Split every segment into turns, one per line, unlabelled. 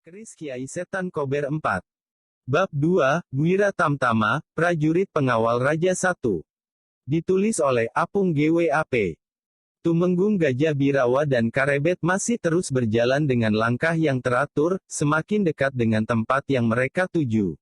Keris Kiai Setan Kober 4. Bab 2, Wira Tamtama, Prajurit Pengawal Raja 1. Ditulis oleh Apung GWAP. Tumenggung Gajah Birawa dan Karebet masih terus berjalan dengan langkah yang teratur, semakin dekat dengan tempat yang mereka tuju.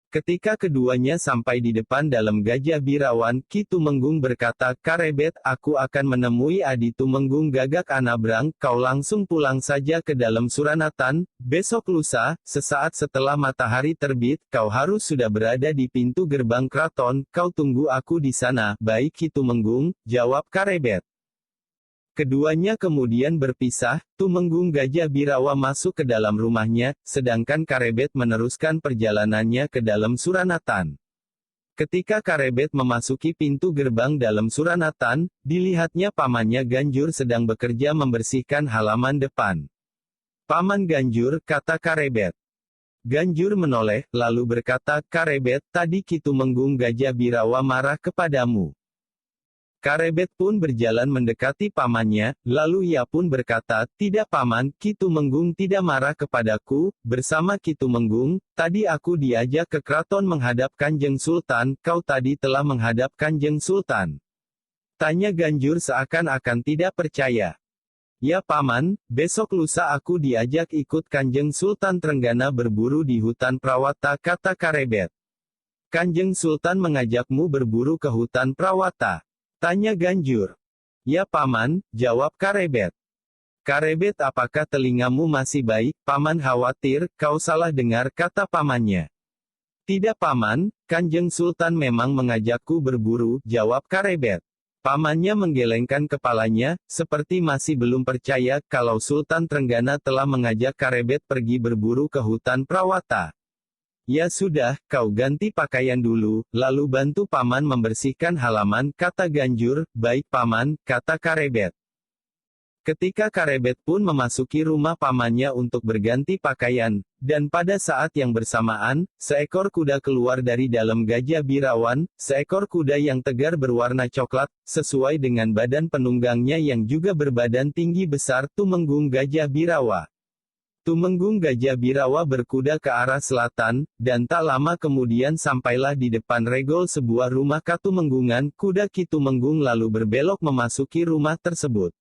Ketika keduanya sampai di depan dalam Gajah Birawan, Ki Tumenggung berkata, "Karebet, aku akan menemui Adi Tumenggung Gagak Anabrang, kau langsung pulang saja ke dalam Suranatan, besok lusa, sesaat setelah matahari terbit, kau harus sudah berada di pintu gerbang keraton, kau tunggu aku di sana." "Baik Ki Tumenggung," jawab Karebet. Keduanya kemudian berpisah, Tumenggung Gajah Birawa masuk ke dalam rumahnya, sedangkan Karebet meneruskan perjalanannya ke dalam Suranatan. Ketika Karebet memasuki pintu gerbang dalam Suranatan, dilihatnya pamannya Ganjur sedang bekerja membersihkan halaman depan. "Paman Ganjur," kata Karebet. Ganjur menoleh, lalu berkata, "Karebet, tadi Ki Tumenggung Gajah Birawa marah kepadamu." Karebet pun berjalan mendekati pamannya, lalu ia pun berkata, "Tidak paman, Ki Tumenggung tidak marah kepadaku, bersama Ki Tumenggung, tadi aku diajak ke keraton menghadap Kanjeng Sultan, kau tadi telah menghadap Kanjeng Sultan?" Tanya Ganjur seakan-akan tidak percaya. "Ya paman, besok lusa aku diajak ikut Kanjeng Sultan Trenggana berburu di hutan Prawata," kata Karebet. "Kanjeng Sultan mengajakmu berburu ke hutan Prawata?" tanya Ganjur. "Ya paman," jawab Karebet. "Karebet, apakah telingamu masih baik? Paman khawatir, kau salah dengar," kata pamannya. "Tidak paman, Kanjeng Sultan memang mengajakku berburu," jawab Karebet. Pamannya menggelengkan kepalanya, seperti masih belum percaya, kalau Sultan Trenggana telah mengajak Karebet pergi berburu ke hutan Prawata. "Ya sudah, kau ganti pakaian dulu, lalu bantu paman membersihkan halaman," kata Ganjur. "Baik paman," kata Karebet. Ketika Karebet pun memasuki rumah pamannya untuk berganti pakaian, dan pada saat yang bersamaan, seekor kuda keluar dari dalam Gajah Birawan, seekor kuda yang tegar berwarna coklat, sesuai dengan badan penunggangnya yang juga berbadan tinggi besar, Tumenggung Gajah Birawa. Tumenggung Gajah Birawa berkuda ke arah selatan, dan tak lama kemudian sampailah di depan regol sebuah rumah Katumenggungan. Kuda Ki Tumenggung lalu berbelok memasuki rumah tersebut.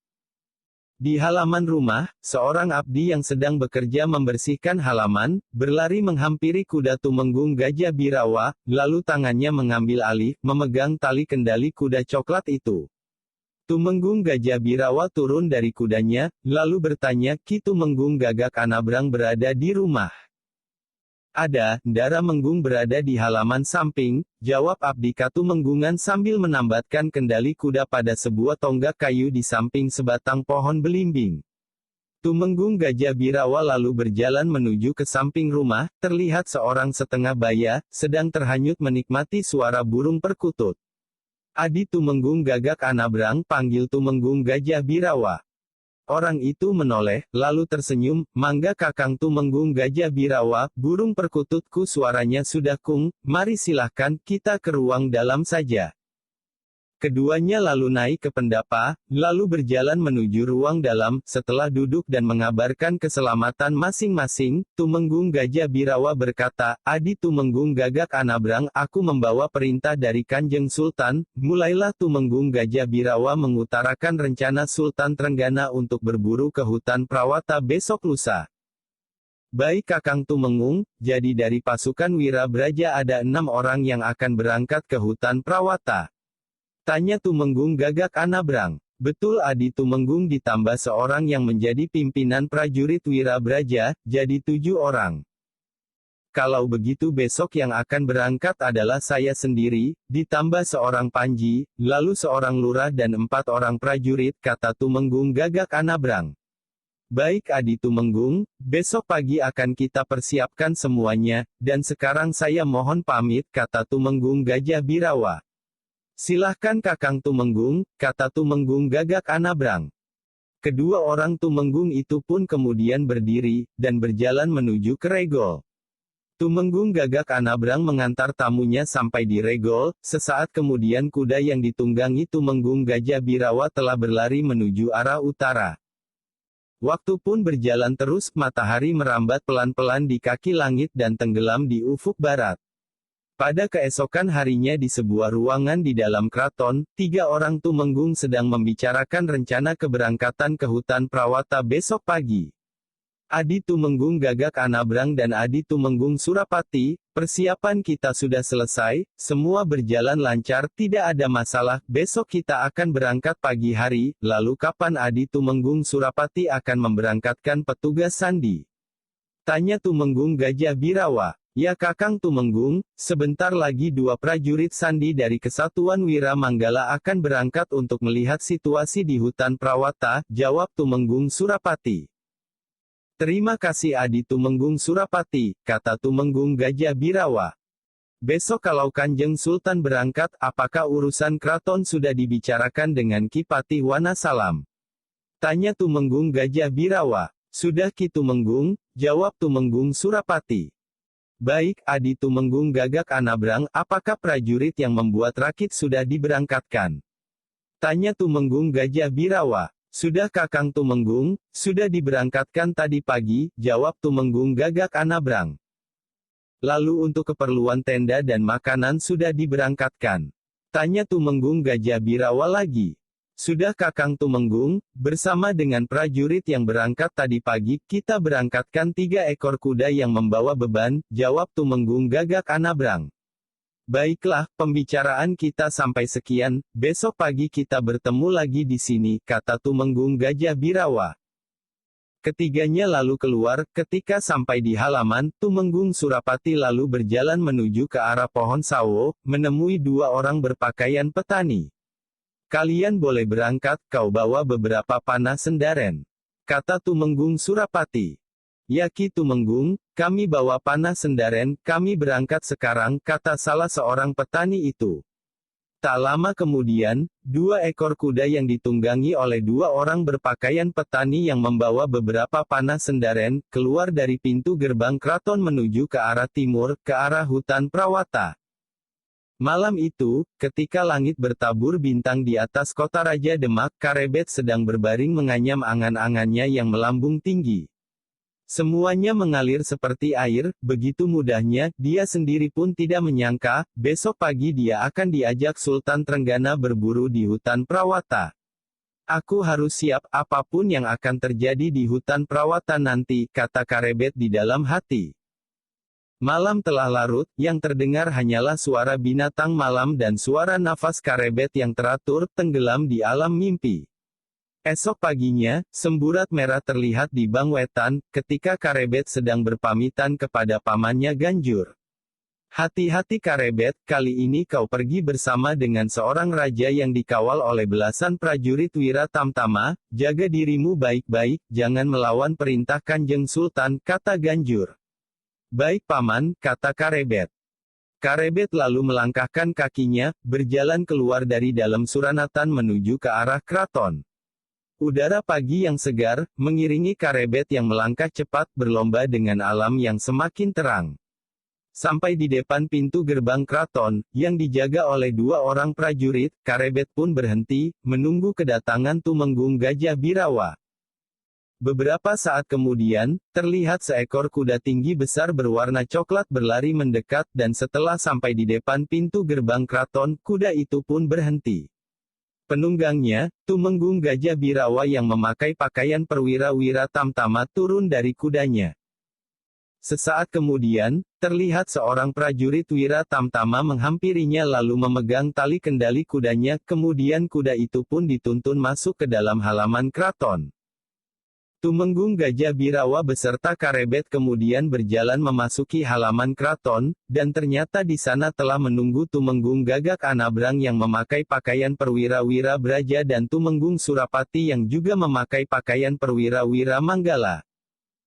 Di halaman rumah, seorang abdi yang sedang bekerja membersihkan halaman, berlari menghampiri kuda Tumenggung Gajah Birawa, lalu tangannya mengambil alih, memegang tali kendali kuda coklat itu. Tumenggung Gajah Birawa turun dari kudanya, lalu bertanya, "Ki Tumenggung Gagak Anabrang berada di rumah?" "Ada, Ndara Menggung berada di halaman samping," jawab abdi Katumenggungan sambil menambatkan kendali kuda pada sebuah tonggak kayu di samping sebatang pohon belimbing. Tumenggung Gajah Birawa lalu berjalan menuju ke samping rumah, terlihat seorang setengah baya, sedang terhanyut menikmati suara burung perkutut. "Adi Tumenggung Gagak Anabrang," panggil Tumenggung Gajah Birawa. Orang itu menoleh, lalu tersenyum, "Mangga Kakang Tumenggung Gajah Birawa, burung perkututku suaranya sudah kung, mari silahkan, kita ke ruang dalam saja." Keduanya lalu naik ke pendapa, lalu berjalan menuju ruang dalam. Setelah duduk dan mengabarkan keselamatan masing-masing, Tumenggung Gajah Birawa berkata, "Adi Tumenggung Gagak Anabrang, aku membawa perintah dari Kanjeng Sultan." Mulailah Tumenggung Gajah Birawa mengutarakan rencana Sultan Trenggana untuk berburu ke hutan Prawata besok lusa. "Baik Kakang Tumenggung, jadi dari pasukan Wirabraja ada 6 orang yang akan berangkat ke hutan Prawata?" tanya Tumenggung Gagak Anabrang. "Betul Adi Tumenggung, ditambah seorang yang menjadi pimpinan prajurit Wirabraja, jadi 7 orang. Kalau begitu besok yang akan berangkat adalah saya sendiri, ditambah seorang panji, lalu seorang lurah dan 4 orang prajurit," kata Tumenggung Gagak Anabrang. "Baik Adi Tumenggung, besok pagi akan kita persiapkan semuanya, dan sekarang saya mohon pamit," kata Tumenggung Gajah Birawa. "Silahkan Kakang Tumenggung," kata Tumenggung Gagak Anabrang. Kedua orang Tumenggung itu pun kemudian berdiri, dan berjalan menuju ke regol. Tumenggung Gagak Anabrang mengantar tamunya sampai di regol, sesaat kemudian kuda yang ditunggangi Tumenggung Gajah Birawa telah berlari menuju arah utara. Waktu pun berjalan terus, matahari merambat pelan-pelan di kaki langit dan tenggelam di ufuk barat. Pada keesokan harinya di sebuah ruangan di dalam keraton, 3 orang tumenggung sedang membicarakan rencana keberangkatan ke hutan Prawata besok pagi. Adi Tumenggung Gagak Anabrang dan Adi Tumenggung Surapati, persiapan kita sudah selesai, semua berjalan lancar, tidak ada masalah, besok kita akan berangkat pagi hari, lalu kapan Adi Tumenggung Surapati akan memberangkatkan petugas sandi? Tanya Tumenggung Gajah Birawa. Ya Kakang Tumenggung, sebentar lagi 2 prajurit sandi dari Kesatuan Wira Manggala akan berangkat untuk melihat situasi di hutan Prawata, jawab Tumenggung Surapati. Terima kasih Adi Tumenggung Surapati, kata Tumenggung Gajah Birawa. Besok kalau Kanjeng Sultan berangkat, apakah urusan keraton sudah dibicarakan dengan Ki Patih Wanasalam? Tanya Tumenggung Gajah Birawa. Sudah Ki Tumenggung, jawab Tumenggung Surapati. Baik, Adi Tumenggung Gagak Anabrang, apakah prajurit yang membuat rakit sudah diberangkatkan? Tanya Tumenggung Gajah Birawa. Sudah Kakang Tumenggung, sudah diberangkatkan tadi pagi, jawab Tumenggung Gagak Anabrang. Lalu untuk keperluan tenda dan makanan sudah diberangkatkan? Tanya Tumenggung Gajah Birawa lagi. Sudah Kakang Tumenggung, bersama dengan prajurit yang berangkat tadi pagi, kita berangkatkan 3 ekor kuda yang membawa beban, jawab Tumenggung Gagak Anabrang. Baiklah, pembicaraan kita sampai sekian, besok pagi kita bertemu lagi di sini, kata Tumenggung Gajah Birawa. Ketiganya lalu keluar, ketika sampai di halaman, Tumenggung Surapati lalu berjalan menuju ke arah pohon sawo, menemui 2 orang berpakaian petani. Kalian boleh berangkat, kau bawa beberapa panah sendaren, kata Tumenggung Surapati. Ya Ki Tumenggung, kami bawa panah sendaren, kami berangkat sekarang, kata salah seorang petani itu. Tak lama kemudian, 2 ekor kuda yang ditunggangi oleh 2 orang berpakaian petani yang membawa beberapa panah sendaren, keluar dari pintu gerbang keraton menuju ke arah timur, ke arah hutan Prawata. Malam itu, ketika langit bertabur bintang di atas kota Raja Demak, Karebet sedang berbaring menganyam angan-angannya yang melambung tinggi. Semuanya mengalir seperti air, begitu mudahnya, dia sendiri pun tidak menyangka, besok pagi dia akan diajak Sultan Trenggana berburu di hutan Prawata. Aku harus siap, apapun yang akan terjadi di hutan Prawata nanti, kata Karebet di dalam hati. Malam telah larut, yang terdengar hanyalah suara binatang malam dan suara nafas Karebet yang teratur, tenggelam di alam mimpi. Esok paginya, semburat merah terlihat di Bang Wetan, ketika Karebet sedang berpamitan kepada pamannya Ganjur. Hati-hati Karebet, kali ini kau pergi bersama dengan seorang raja yang dikawal oleh belasan prajurit Wira Tamtama, jaga dirimu baik-baik, jangan melawan perintah Kanjeng Sultan, kata Ganjur. Baik paman, kata Karebet. Karebet lalu melangkahkan kakinya, berjalan keluar dari dalam Suranatan menuju ke arah keraton. Udara pagi yang segar, mengiringi Karebet yang melangkah cepat berlomba dengan alam yang semakin terang. Sampai di depan pintu gerbang keraton, yang dijaga oleh 2 orang prajurit, Karebet pun berhenti, menunggu kedatangan Tumenggung Gajah Birawa. Beberapa saat kemudian, terlihat seekor kuda tinggi besar berwarna coklat berlari mendekat, dan setelah sampai di depan pintu gerbang keraton, kuda itu pun berhenti. Penunggangnya, Tumenggung Gajah Birawa yang memakai pakaian perwira Wira Tamtama turun dari kudanya. Sesaat kemudian, terlihat seorang prajurit Wira Tamtama menghampirinya lalu memegang tali kendali kudanya, kemudian kuda itu pun dituntun masuk ke dalam halaman keraton. Tumenggung Gajah Birawa beserta Karebet kemudian berjalan memasuki halaman keraton, dan ternyata di sana telah menunggu Tumenggung Gagak Anabrang yang memakai pakaian perwira-wira Braja dan Tumenggung Surapati yang juga memakai pakaian perwira-wira Manggala.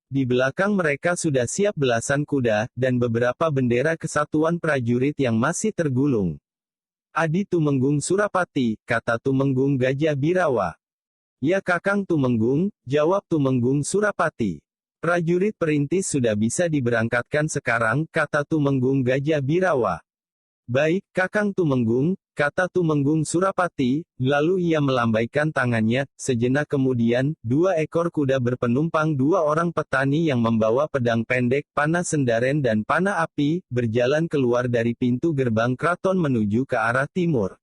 Di belakang mereka sudah siap belasan kuda, dan beberapa bendera kesatuan prajurit yang masih tergulung. Adi Tumenggung Surapati, kata Tumenggung Gajah Birawa. Ya Kakang Tumenggung, jawab Tumenggung Surapati. Prajurit perintis sudah bisa diberangkatkan sekarang, kata Tumenggung Gajah Birawa. Baik, Kakang Tumenggung, kata Tumenggung Surapati, lalu ia melambaikan tangannya. Sejenak kemudian, 2 ekor kuda berpenumpang 2 orang petani yang membawa pedang pendek, panah sendaren dan panah api, berjalan keluar dari pintu gerbang keraton menuju ke arah timur.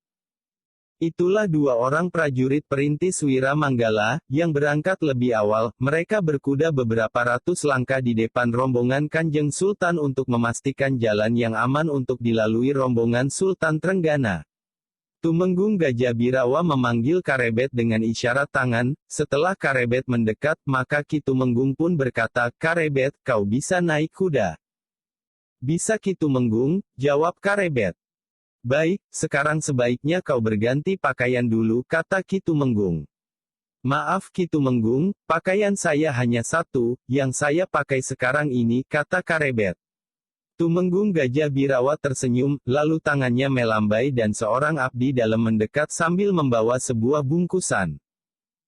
Itulah 2 orang prajurit perintis Wira Manggala, yang berangkat lebih awal. Mereka berkuda beberapa ratus langkah di depan rombongan Kanjeng Sultan untuk memastikan jalan yang aman untuk dilalui rombongan Sultan Trenggana. Tumenggung Gajah Birawa memanggil Karebet dengan isyarat tangan. Setelah Karebet mendekat, maka Ki Tumenggung pun berkata, "Karebet, kau bisa naik kuda." "Bisa Ki Tumenggung," jawab Karebet. "Baik, sekarang sebaiknya kau berganti pakaian dulu," kata Ki Tumenggung. "Maaf Ki Tumenggung, pakaian saya hanya satu, yang saya pakai sekarang ini," kata Karebet. Tumenggung Gajah Birawa tersenyum, lalu tangannya melambai dan seorang abdi dalam mendekat sambil membawa sebuah bungkusan.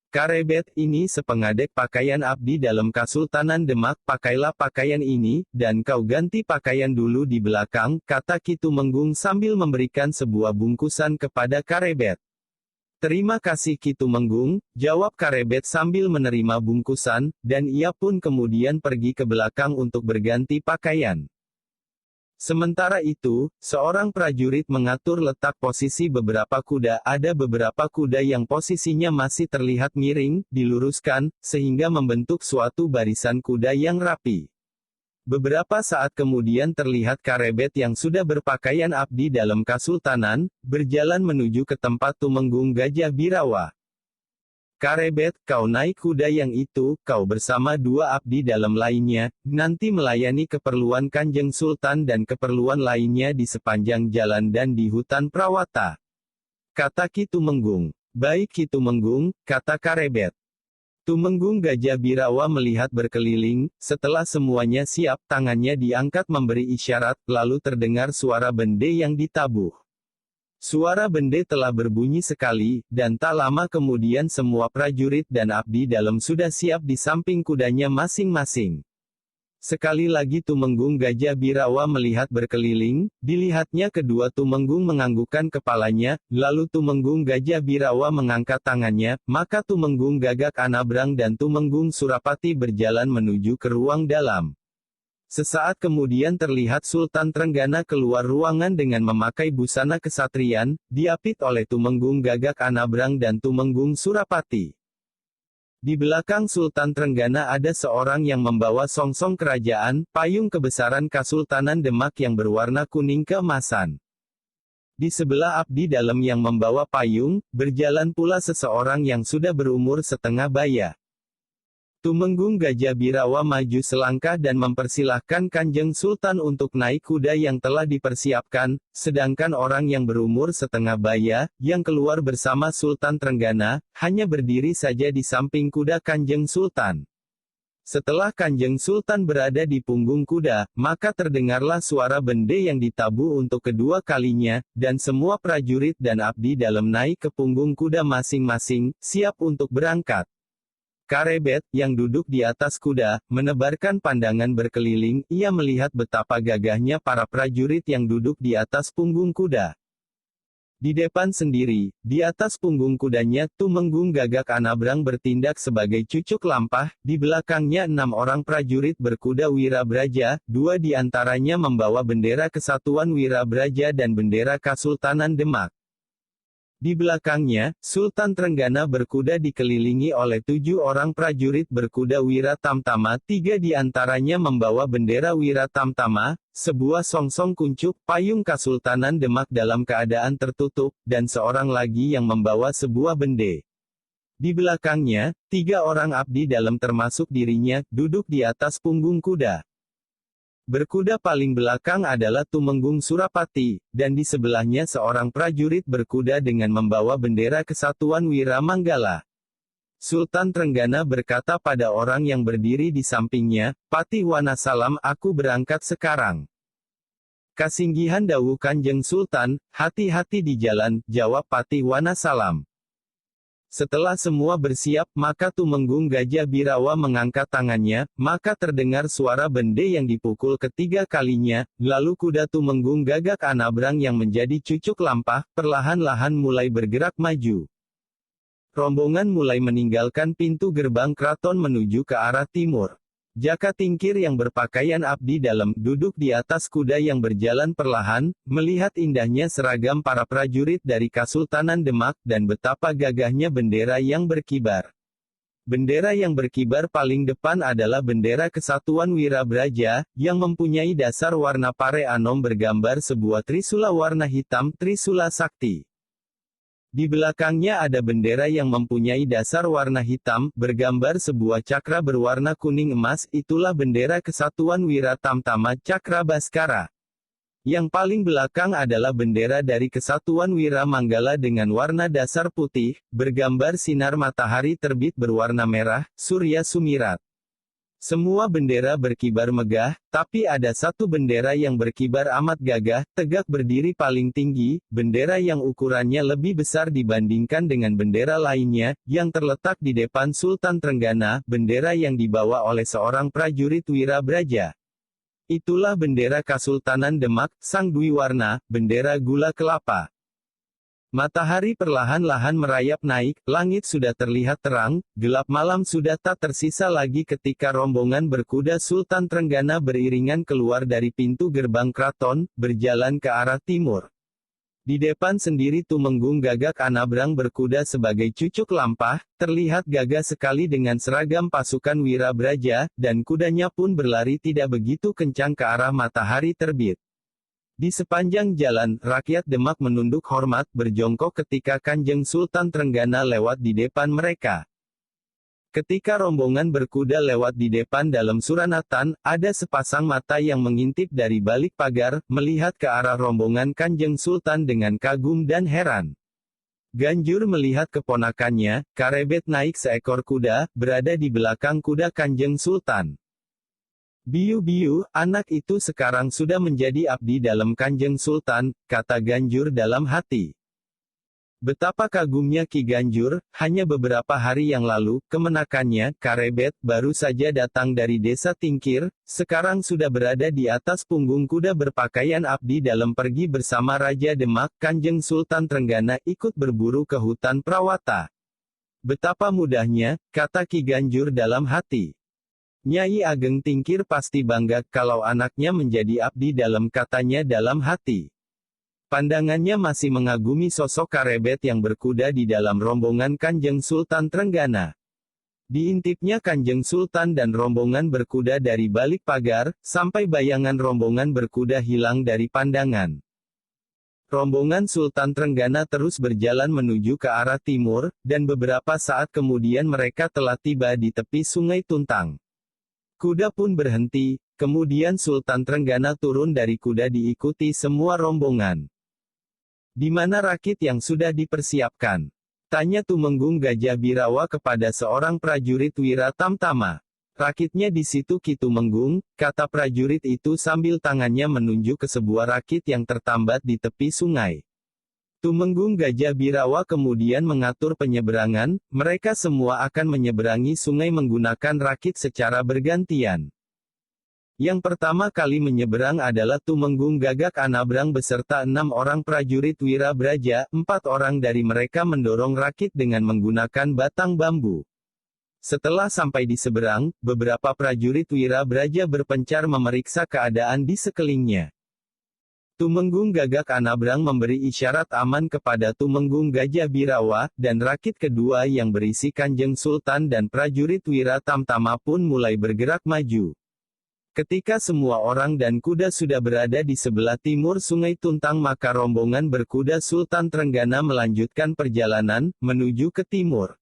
"Karebet, ini sepengadek pakaian abdi dalam Kasultanan Demak, pakailah pakaian ini, dan kau ganti pakaian dulu di belakang," kata Ki Tumenggung sambil memberikan sebuah bungkusan kepada Karebet. "Terima kasih Ki Tumenggung," jawab Karebet sambil menerima bungkusan, dan ia pun kemudian pergi ke belakang untuk berganti pakaian. Sementara itu, seorang prajurit mengatur letak posisi beberapa kuda. Ada beberapa kuda yang posisinya masih terlihat miring, diluruskan, sehingga membentuk suatu barisan kuda yang rapi. Beberapa saat kemudian terlihat Karebet yang sudah berpakaian abdi dalam Kasultanan, berjalan menuju ke tempat Tumenggung Gajah Birawa. "Karebet, kau naik kuda yang itu, kau bersama 2 abdi dalam lainnya, nanti melayani keperluan Kanjeng Sultan dan keperluan lainnya di sepanjang jalan dan di hutan Prawata," kata Ki Tumenggung. "Baik Ki Tumenggung," kata Karebet. Tumenggung Gajah Birawa melihat berkeliling. Setelah semuanya siap, tangannya diangkat memberi isyarat, lalu terdengar suara bende yang ditabuh. Suara bende telah berbunyi sekali, dan tak lama kemudian semua prajurit dan abdi dalam sudah siap di samping kudanya masing-masing. Sekali lagi Tumenggung Gajah Birawa melihat berkeliling, dilihatnya kedua Tumenggung menganggukkan kepalanya, lalu Tumenggung Gajah Birawa mengangkat tangannya, maka Tumenggung Gagak Anabrang dan Tumenggung Surapati berjalan menuju ke ruang dalam. Sesaat kemudian terlihat Sultan Trenggana keluar ruangan dengan memakai busana kesatrian, diapit oleh Tumenggung Gagak Anabrang dan Tumenggung Surapati. Di belakang Sultan Trenggana ada seorang yang membawa songsong kerajaan, payung kebesaran Kasultanan Demak yang berwarna kuning keemasan. Di sebelah abdi dalam yang membawa payung, berjalan pula seseorang yang sudah berumur setengah baya. Tumenggung Gajah Birawa maju selangkah dan mempersilahkan Kanjeng Sultan untuk naik kuda yang telah dipersiapkan, sedangkan orang yang berumur setengah baya, yang keluar bersama Sultan Trenggana, hanya berdiri saja di samping kuda Kanjeng Sultan. Setelah Kanjeng Sultan berada di punggung kuda, maka terdengarlah suara bende yang ditabuh untuk kedua kalinya, dan semua prajurit dan abdi dalam naik ke punggung kuda masing-masing, siap untuk berangkat. Karebet, yang duduk di atas kuda, menebarkan pandangan berkeliling. Ia melihat betapa gagahnya para prajurit yang duduk di atas punggung kuda. Di depan sendiri, di atas punggung kudanya, Tumenggung Gagak Anabrang bertindak sebagai cucuk lampah. Di belakangnya 6 orang prajurit berkuda Wirabraja, 2 di antaranya membawa bendera Kesatuan Wirabraja dan bendera Kasultanan Demak. Di belakangnya, Sultan Trenggana berkuda dikelilingi oleh 7 orang prajurit berkuda Wira Tamtama, 3 di antaranya membawa bendera Wira Tamtama, sebuah songsong kuncup, payung Kasultanan Demak dalam keadaan tertutup, dan seorang lagi yang membawa sebuah bende. Di belakangnya, 3 orang abdi dalam termasuk dirinya, duduk di atas punggung kuda. Berkuda paling belakang adalah Tumenggung Surapati, dan di sebelahnya seorang prajurit berkuda dengan membawa bendera Kesatuan Wira Manggala. Sultan Trenggana berkata pada orang yang berdiri di sampingnya, "Patih Wanasalam, aku berangkat sekarang." "Kasinggihan dawuh Kanjeng Sultan, hati-hati di jalan," jawab Patih Wanasalam. Setelah semua bersiap, maka Tumenggung Gajah Birawa mengangkat tangannya, maka terdengar suara bende yang dipukul ketiga kalinya, lalu kuda Tumenggung Gagak Anabrang yang menjadi cucuk lampah, perlahan-lahan mulai bergerak maju. Rombongan mulai meninggalkan pintu gerbang keraton menuju ke arah timur. Jaka Tingkir yang berpakaian abdi dalam, duduk di atas kuda yang berjalan perlahan, melihat indahnya seragam para prajurit dari Kasultanan Demak, dan betapa gagahnya bendera yang berkibar. Bendera yang berkibar paling depan adalah bendera Kesatuan Wirabraja, yang mempunyai dasar warna pare anom bergambar sebuah trisula warna hitam, Trisula Sakti. Di belakangnya ada bendera yang mempunyai dasar warna hitam, bergambar sebuah cakra berwarna kuning emas, itulah bendera Kesatuan Wira Tamtama Cakra Baskara. Yang paling belakang adalah bendera dari Kesatuan Wira Manggala dengan warna dasar putih, bergambar sinar matahari terbit berwarna merah, Surya Sumirat. Semua bendera berkibar megah, tapi ada satu bendera yang berkibar amat gagah, tegak berdiri paling tinggi, bendera yang ukurannya lebih besar dibandingkan dengan bendera lainnya, yang terletak di depan Sultan Trenggana, bendera yang dibawa oleh seorang prajurit Wirabraja. Itulah bendera Kasultanan Demak, Sang Dwi Warna, bendera gula kelapa. Matahari perlahan-lahan merayap naik, langit sudah terlihat terang, gelap malam sudah tak tersisa lagi ketika rombongan berkuda Sultan Trenggana beriringan keluar dari pintu gerbang keraton, berjalan ke arah timur. Di depan sendiri Tumenggung Gagak Anabrang berkuda sebagai cucuk lampah, terlihat gagah sekali dengan seragam pasukan Wirabraja, dan kudanya pun berlari tidak begitu kencang ke arah matahari terbit. Di sepanjang jalan, rakyat Demak menunduk hormat berjongkok ketika Kanjeng Sultan Trenggana lewat di depan mereka. Ketika rombongan berkuda lewat di depan dalam Suranatan, ada sepasang mata yang mengintip dari balik pagar, melihat ke arah rombongan Kanjeng Sultan dengan kagum dan heran. Ganjur melihat keponakannya, Karebet naik seekor kuda, berada di belakang kuda Kanjeng Sultan. "Biu-biu, anak itu sekarang sudah menjadi abdi dalam Kanjeng Sultan," kata Ganjur dalam hati. Betapa kagumnya Ki Ganjur, hanya beberapa hari yang lalu, kemenakannya, Karebet, baru saja datang dari desa Tingkir, sekarang sudah berada di atas punggung kuda berpakaian abdi dalam pergi bersama Raja Demak, Kanjeng Sultan Trenggana, ikut berburu ke hutan Prawata. Betapa mudahnya, kata Ki Ganjur dalam hati. Nyai Ageng Tingkir pasti bangga kalau anaknya menjadi abdi dalam, katanya dalam hati. Pandangannya masih mengagumi sosok Karebet yang berkuda di dalam rombongan Kanjeng Sultan Trenggana. Diintipnya Kanjeng Sultan dan rombongan berkuda dari balik pagar, sampai bayangan rombongan berkuda hilang dari pandangan. Rombongan Sultan Trenggana terus berjalan menuju ke arah timur, dan beberapa saat kemudian mereka telah tiba di tepi Sungai Tuntang. Kuda pun berhenti, kemudian Sultan Trenggana turun dari kuda diikuti semua rombongan. "Di mana rakit yang sudah dipersiapkan?" tanya Tumenggung Gajah Birawa kepada seorang prajurit Wira Tamtama. "Rakitnya di situ Ki Tumenggung," kata prajurit itu sambil tangannya menunjuk ke sebuah rakit yang tertambat di tepi sungai. Tumenggung Gajah Birawa kemudian mengatur penyeberangan, mereka semua akan menyeberangi sungai menggunakan rakit secara bergantian. Yang pertama kali menyeberang adalah Tumenggung Gagak Anabrang beserta 6 orang prajurit Wirabraja, 4 orang dari mereka mendorong rakit dengan menggunakan batang bambu. Setelah sampai di seberang, beberapa prajurit Wirabraja berpencar memeriksa keadaan di sekelilingnya. Tumenggung Gagak Anabrang memberi isyarat aman kepada Tumenggung Gajah Birawa, dan rakit kedua yang berisi Kanjeng Sultan dan prajurit Wira Tamtama pun mulai bergerak maju. Ketika semua orang dan kuda sudah berada di sebelah timur Sungai Tuntang, maka rombongan berkuda Sultan Trenggana melanjutkan perjalanan, menuju ke timur.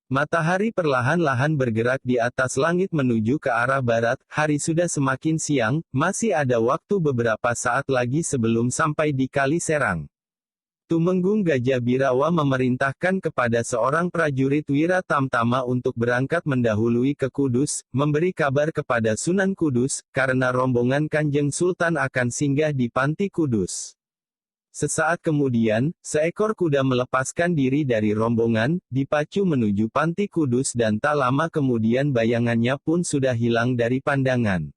Matahari perlahan-lahan bergerak di atas langit menuju ke arah barat, hari sudah semakin siang, masih ada waktu beberapa saat lagi sebelum sampai di Kali Serang. Tumenggung Gajah Birawa memerintahkan kepada seorang prajurit Wira Tamtama untuk berangkat mendahului ke Kudus, memberi kabar kepada Sunan Kudus, karena rombongan Kanjeng Sultan akan singgah di Panti Kudus. Sesaat kemudian, seekor kuda melepaskan diri dari rombongan, dipacu menuju Panti Kudus dan tak lama kemudian bayangannya pun sudah hilang dari pandangan.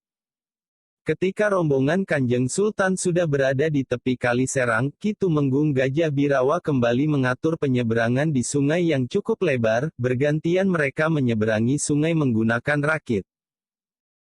Ketika rombongan Kanjeng Sultan sudah berada di tepi Kali Serang, Ki Tumenggung Gajah Birawa kembali mengatur penyeberangan di sungai yang cukup lebar, bergantian mereka menyeberangi sungai menggunakan rakit.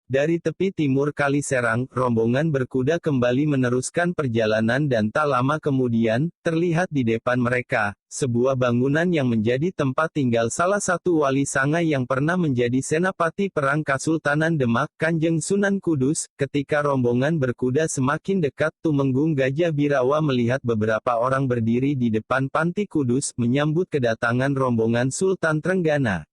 Dari tepi timur Kali Serang, rombongan berkuda kembali meneruskan perjalanan dan tak lama kemudian, terlihat di depan mereka, sebuah bangunan yang menjadi tempat tinggal salah satu wali Sangai yang pernah menjadi senapati perang Kesultanan Demak, Kanjeng Sunan Kudus. Ketika rombongan berkuda semakin dekat, Tumenggung Gajah Birawa melihat beberapa orang berdiri di depan Panti Kudus, menyambut kedatangan rombongan Sultan Trenggana.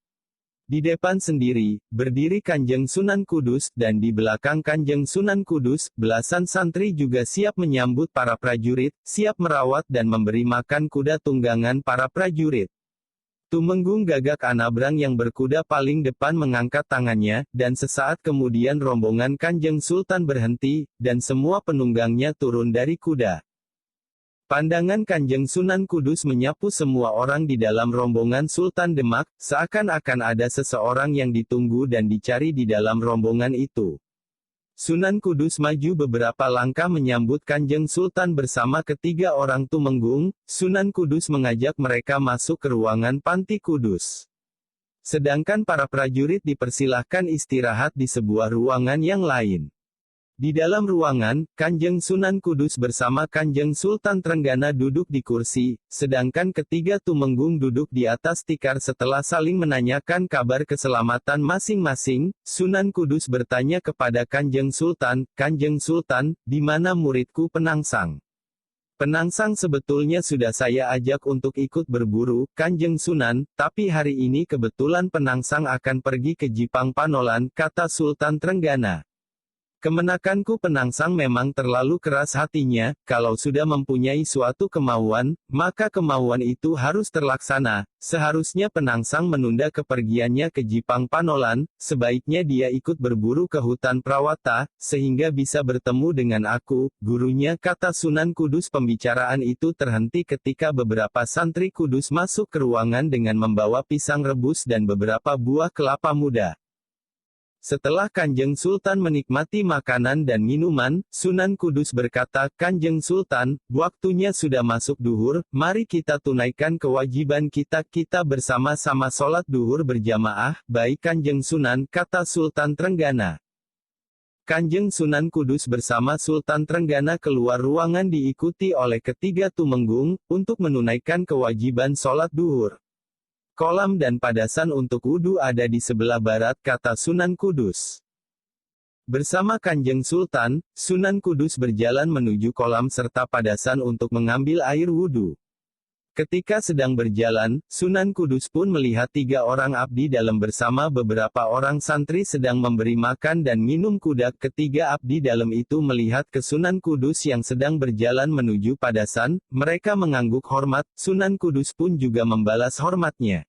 Di depan sendiri, berdiri Kanjeng Sunan Kudus, dan di belakang Kanjeng Sunan Kudus, belasan santri juga siap menyambut para prajurit, siap merawat dan memberi makan kuda tunggangan para prajurit. Tumenggung Gagak Anabrang yang berkuda paling depan mengangkat tangannya, dan sesaat kemudian rombongan Kanjeng Sultan berhenti, dan semua penunggangnya turun dari kuda. Pandangan Kanjeng Sunan Kudus menyapu semua orang di dalam rombongan Sultan Demak, seakan-akan ada seseorang yang ditunggu dan dicari di dalam rombongan itu. Sunan Kudus maju beberapa langkah menyambut Kanjeng Sultan bersama ketiga orang Tumenggung. Sunan Kudus mengajak mereka masuk ke ruangan Panti Kudus. Sedangkan para prajurit dipersilahkan istirahat di sebuah ruangan yang lain. Di dalam ruangan, Kanjeng Sunan Kudus bersama Kanjeng Sultan Trenggana duduk di kursi, sedangkan ketiga Tumenggung duduk di atas tikar setelah saling menanyakan kabar keselamatan masing-masing. Sunan Kudus bertanya kepada Kanjeng Sultan, "Kanjeng Sultan, di mana muridku Penangsang?" "Penangsang sebetulnya sudah saya ajak untuk ikut berburu, Kanjeng Sunan, tapi hari ini kebetulan Penangsang akan pergi ke Jipang Panolan," kata Sultan Trenggana. "Kemenakanku Penangsang memang terlalu keras hatinya, kalau sudah mempunyai suatu kemauan, maka kemauan itu harus terlaksana. Seharusnya Penangsang menunda kepergiannya ke Jipang Panolan, sebaiknya dia ikut berburu ke hutan Prawata, sehingga bisa bertemu dengan aku, gurunya," kata Sunan Kudus. Pembicaraan itu terhenti ketika beberapa santri Kudus masuk ke ruangan dengan membawa pisang rebus dan beberapa buah kelapa muda. Setelah Kanjeng Sultan menikmati makanan dan minuman, Sunan Kudus berkata, "Kanjeng Sultan, waktunya sudah masuk duhur, mari kita tunaikan kewajiban kita bersama-sama sholat duhur berjamaah." "Baik Kanjeng Sunan," kata Sultan Trenggana. Kanjeng Sunan Kudus bersama Sultan Trenggana keluar ruangan diikuti oleh ketiga Tumenggung, untuk menunaikan kewajiban sholat duhur. "Kolam dan padasan untuk wudhu ada di sebelah barat," kata Sunan Kudus. Bersama Kanjeng Sultan, Sunan Kudus berjalan menuju kolam serta padasan untuk mengambil air wudhu. Ketika sedang berjalan, Sunan Kudus pun melihat tiga orang abdi dalam bersama beberapa orang santri sedang memberi makan dan minum kuda. Ketiga abdi dalam itu melihat ke Sunan Kudus yang sedang berjalan menuju padasan, mereka mengangguk hormat, Sunan Kudus pun juga membalas hormatnya.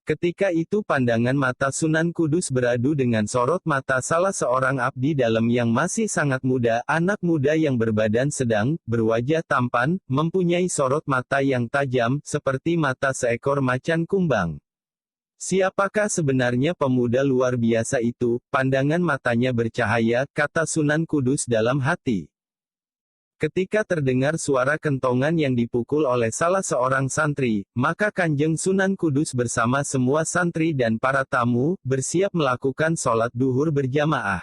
Ketika itu pandangan mata Sunan Kudus beradu dengan sorot mata salah seorang abdi dalam yang masih sangat muda, anak muda yang berbadan sedang, berwajah tampan, mempunyai sorot mata yang tajam, seperti mata seekor macan kumbang. "Siapakah sebenarnya pemuda luar biasa itu? Pandangan matanya bercahaya," kata Sunan Kudus dalam hati. Ketika terdengar suara kentongan yang dipukul oleh salah seorang santri, maka Kanjeng Sunan Kudus bersama semua santri dan para tamu, bersiap melakukan sholat duhur berjamaah.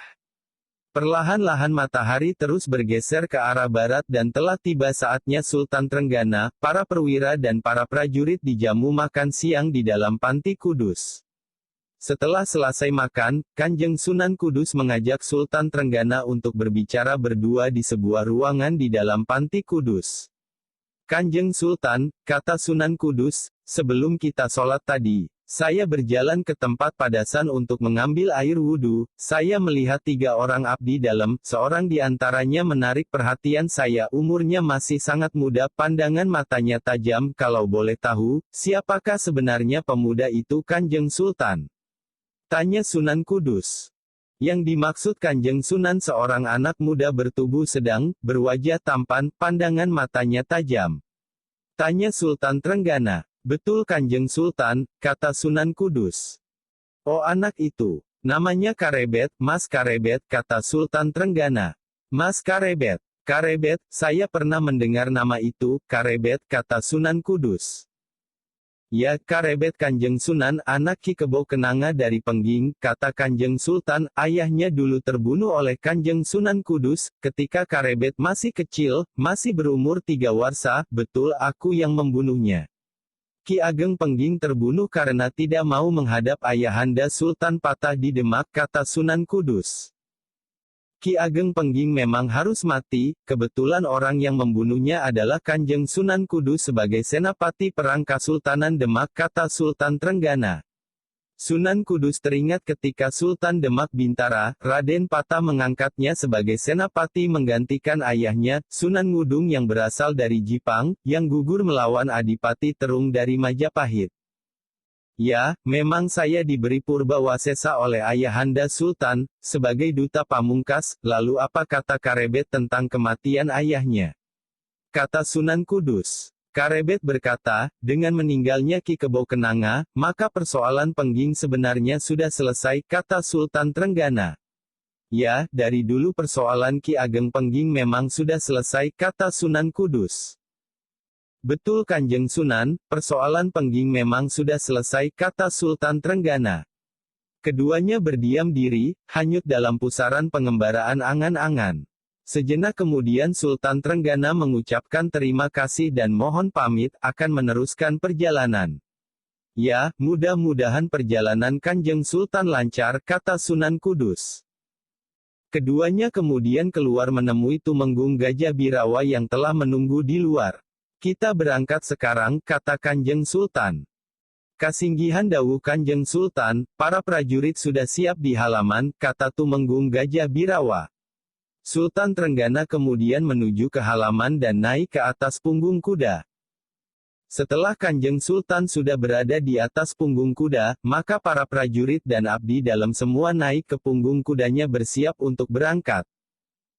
Perlahan-lahan matahari terus bergeser ke arah barat dan telah tiba saatnya Sultan Trenggana, para perwira dan para prajurit dijamu makan siang di dalam Panti Kudus. Setelah selesai makan, Kanjeng Sunan Kudus mengajak Sultan Trenggana untuk berbicara berdua di sebuah ruangan di dalam Panti Kudus. "Kanjeng Sultan," kata Sunan Kudus, "sebelum kita sholat tadi, saya berjalan ke tempat padasan untuk mengambil air wudhu. Saya melihat tiga orang abdi dalam, seorang di antaranya menarik perhatian saya. Umurnya masih sangat muda, pandangan matanya tajam. Kalau boleh tahu, siapakah sebenarnya pemuda itu Kanjeng Sultan?" tanya Sunan Kudus. Yang dimaksud Kanjeng Sunan seorang anak muda bertubuh sedang, berwajah tampan, pandangan matanya tajam. Tanya Sultan Trenggana. Betul Kanjeng Sultan, kata Sunan Kudus. Oh anak itu. Namanya Karebet, Mas Karebet, kata Sultan Trenggana. Mas Karebet. Karebet, saya pernah mendengar nama itu, Karebet, kata Sunan Kudus. Ya, Karebet Kanjeng Sunan, anak Ki Kebo Kenanga dari Pengging, kata Kanjeng Sultan, ayahnya dulu terbunuh oleh Kanjeng Sunan Kudus, ketika Karebet masih kecil, masih berumur 3 warsa, betul aku yang membunuhnya. Ki Ageng Pengging terbunuh karena tidak mau menghadap ayahanda Sultan Patah di Demak, kata Sunan Kudus. Ki Ageng Pengging memang harus mati, kebetulan orang yang membunuhnya adalah Kanjeng Sunan Kudus sebagai Senapati Perang Kasultanan Demak, kata Sultan Trenggana. Sunan Kudus teringat ketika Sultan Demak Bintara, Raden Patah mengangkatnya sebagai Senapati menggantikan ayahnya, Sunan Ngudung yang berasal dari Jipang, yang gugur melawan Adipati Terung dari Majapahit. Ya, memang saya diberi purba wasesa oleh ayahanda Sultan, sebagai duta pamungkas, lalu apa kata Karebet tentang kematian ayahnya? Kata Sunan Kudus. Karebet berkata, dengan meninggalnya Ki Kebo Kenanga, maka persoalan Pengging sebenarnya sudah selesai, kata Sultan Trenggana. Ya, dari dulu persoalan Ki Ageng Pengging memang sudah selesai, kata Sunan Kudus. Betul Kanjeng Sunan, persoalan Pengging memang sudah selesai, kata Sultan Trenggana. Keduanya berdiam diri, hanyut dalam pusaran pengembaraan angan-angan. Sejenak kemudian Sultan Trenggana mengucapkan terima kasih dan mohon pamit, akan meneruskan perjalanan. Ya, mudah-mudahan perjalanan Kanjeng Sultan lancar, kata Sunan Kudus. Keduanya kemudian keluar menemui Tumenggung Gajah Birawa yang telah menunggu di luar. Kita berangkat sekarang, kata Kanjeng Sultan. Kasinggihan dawuh Kanjeng Sultan, para prajurit sudah siap di halaman, kata Tumenggung Gajah Birawa. Sultan Trenggana kemudian menuju ke halaman dan naik ke atas punggung kuda. Setelah Kanjeng Sultan sudah berada di atas punggung kuda, maka para prajurit dan abdi dalam semua naik ke punggung kudanya bersiap untuk berangkat.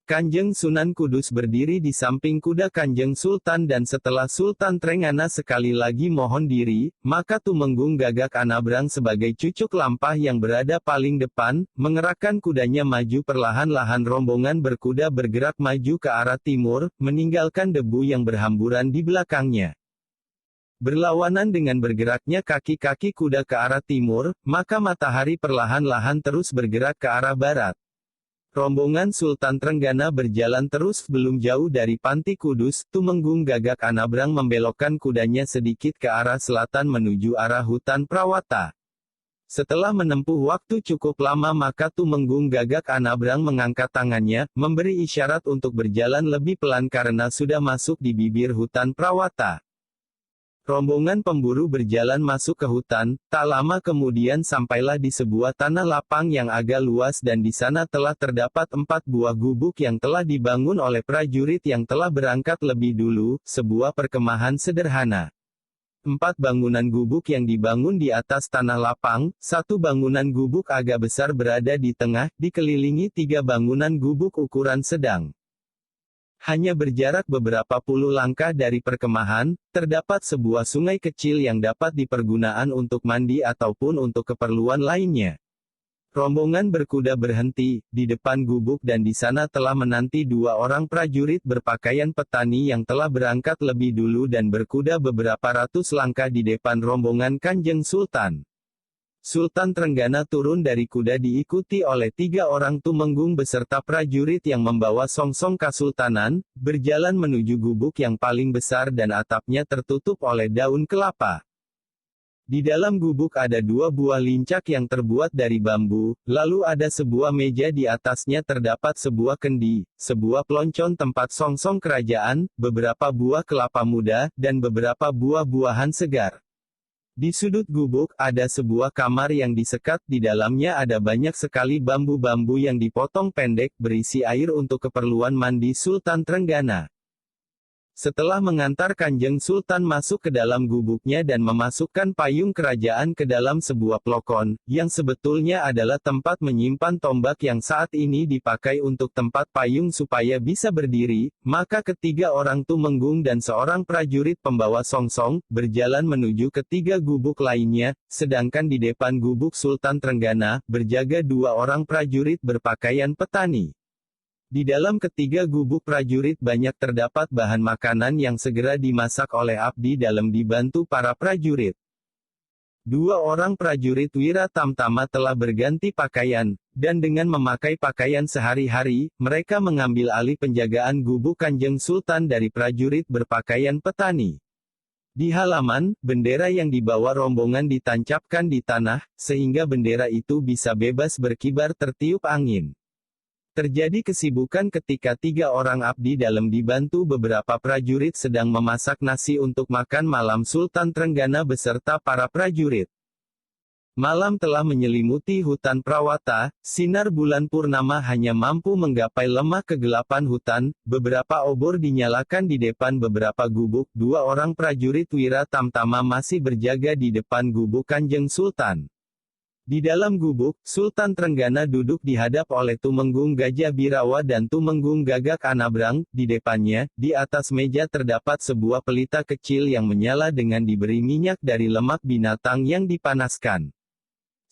Kanjeng Sunan Kudus berdiri di samping kuda Kanjeng Sultan dan setelah Sultan Trenggana sekali lagi mohon diri, maka Tumenggung Gagak Anabrang sebagai cucuk lampah yang berada paling depan, mengerahkan kudanya maju perlahan-lahan rombongan berkuda bergerak maju ke arah timur, meninggalkan debu yang berhamburan di belakangnya. Berlawanan dengan bergeraknya kaki-kaki kuda ke arah timur, maka matahari perlahan-lahan terus bergerak ke arah barat. Rombongan Sultan Trenggana berjalan terus belum jauh dari Panti Kudus, Tumenggung Gagak Anabrang membelokkan kudanya sedikit ke arah selatan menuju arah hutan Prawata. Setelah menempuh waktu cukup lama maka Tumenggung Gagak Anabrang mengangkat tangannya, memberi isyarat untuk berjalan lebih pelan karena sudah masuk di bibir hutan Prawata. Rombongan pemburu berjalan masuk ke hutan, tak lama kemudian sampailah di sebuah tanah lapang yang agak luas dan di sana telah terdapat 4 buah gubuk yang telah dibangun oleh prajurit yang telah berangkat lebih dulu, sebuah perkemahan sederhana. 4 bangunan gubuk yang dibangun di atas tanah lapang, 1 bangunan gubuk agak besar berada di tengah, dikelilingi 3 bangunan gubuk ukuran sedang. Hanya berjarak beberapa puluh langkah dari perkemahan, terdapat sebuah sungai kecil yang dapat dipergunakan untuk mandi ataupun untuk keperluan lainnya. Rombongan berkuda berhenti di depan gubuk dan di sana telah menanti 2 orang prajurit berpakaian petani yang telah berangkat lebih dulu dan berkuda beberapa ratus langkah di depan rombongan Kanjeng Sultan. Sultan Trenggana turun dari kuda diikuti oleh 3 orang tumenggung beserta prajurit yang membawa songsong kasultanan, berjalan menuju gubuk yang paling besar dan atapnya tertutup oleh daun kelapa. Di dalam gubuk ada 2 buah lincak yang terbuat dari bambu, lalu ada sebuah meja di atasnya terdapat sebuah kendi, sebuah peloncon tempat songsong kerajaan, beberapa buah kelapa muda, dan beberapa buah-buahan segar. Di sudut gubuk, ada sebuah kamar yang disekat, di dalamnya ada banyak sekali bambu-bambu yang dipotong pendek, berisi air untuk keperluan mandi Sultan Trenggana. Setelah mengantar Kanjeng Sultan masuk ke dalam gubuknya dan memasukkan payung kerajaan ke dalam sebuah plokon, yang sebetulnya adalah tempat menyimpan tombak yang saat ini dipakai untuk tempat payung supaya bisa berdiri, maka ketiga orang Tumenggung dan seorang prajurit pembawa songsong, berjalan menuju ketiga gubuk lainnya, sedangkan di depan gubuk Sultan Trenggana, berjaga dua orang prajurit berpakaian petani. Di dalam ketiga gubuk prajurit banyak terdapat bahan makanan yang segera dimasak oleh abdi dalam dibantu para prajurit. Dua orang prajurit Wira Tamtama telah berganti pakaian, dan dengan memakai pakaian sehari-hari, mereka mengambil alih penjagaan gubuk Kanjeng Sultan dari prajurit berpakaian petani. Di halaman, bendera yang dibawa rombongan ditancapkan di tanah, sehingga bendera itu bisa bebas berkibar tertiup angin. Terjadi kesibukan ketika tiga orang abdi dalam dibantu beberapa prajurit sedang memasak nasi untuk makan malam Sultan Trenggana beserta para prajurit. Malam telah menyelimuti hutan Prawata, sinar bulan purnama hanya mampu menggapai lemah kegelapan hutan, beberapa obor dinyalakan di depan beberapa gubuk, dua orang prajurit Wira Tamtama masih berjaga di depan gubuk Kanjeng Sultan. Di dalam gubuk, Sultan Trenggana duduk dihadap oleh Tumenggung Gajah Birawa dan Tumenggung Gagak Anabrang. Di depannya, di atas meja terdapat sebuah pelita kecil yang menyala dengan diberi minyak dari lemak binatang yang dipanaskan.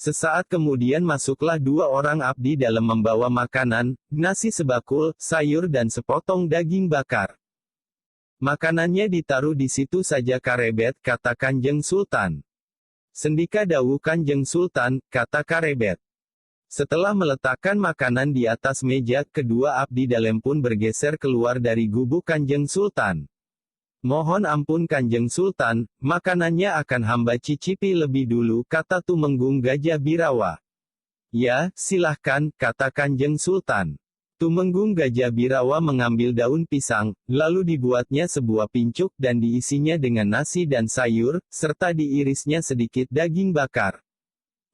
Sesaat kemudian masuklah dua orang abdi dalam membawa makanan, nasi sebakul, sayur dan sepotong daging bakar. Makanannya ditaruh di situ saja Karebet, kata Kanjeng Sultan. Sendika dawu Kanjeng Sultan, kata Karebet. Setelah meletakkan makanan di atas meja, kedua abdi dalam pun bergeser keluar dari gubuk Kanjeng Sultan. Mohon ampun Kanjeng Sultan, makanannya akan hamba cicipi lebih dulu, kata Tumenggung Gajah Birawa. Ya, silahkan, kata Kanjeng Sultan. Tumenggung Gajah Birawa mengambil daun pisang, lalu dibuatnya sebuah pincuk dan diisinya dengan nasi dan sayur, serta diirisnya sedikit daging bakar.